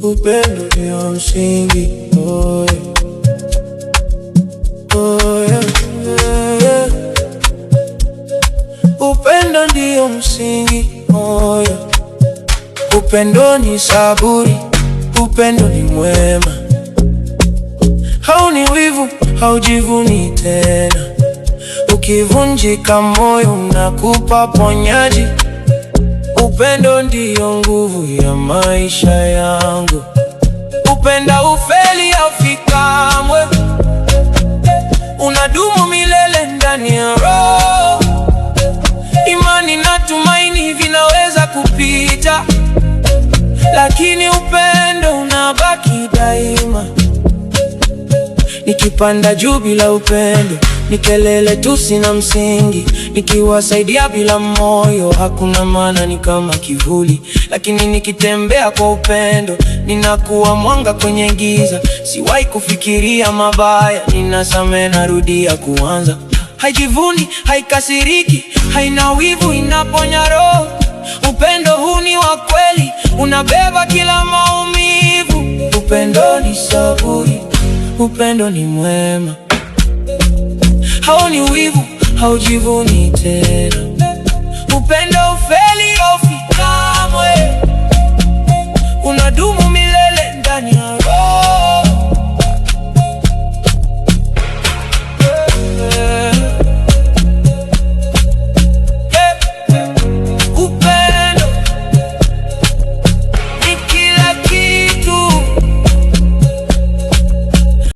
Upendo ndio msingi, oh yeah. Oh yeah, yeah. Upendo ndio msingi, oh yeah. Upendo ni saburi, upendo ni mwema. Hauni wivu, haujivuni tena. Ukivunjika moyo unakupa ponyaji. Upendo ndiyo nguvu ya maisha yangu. Upenda ufeli haufi kamwe, unadumu milele ndani ya roho. Imani na tumaini vinaweza kupita, lakini upendo unabaki daima. Nikipanda juu bila upendo ni kelele tu, sina msingi. Nikiwasaidia bila moyo hakuna maana, ni kama kivuli. Lakini nikitembea kwa upendo ninakuwa mwanga kwenye giza. Siwahi kufikiria mabaya, ninasamehe, narudia kuanza. Haijivuni, haikasiriki, haina wivu, inaponya roho. Upendo huu ni wa kweli, unabeba kila maumivu. Upendo ni saburi, upendo ni mwema. Hauni wivu, haujivuni tena. Upendo ufeli haufi kamwe, unadumu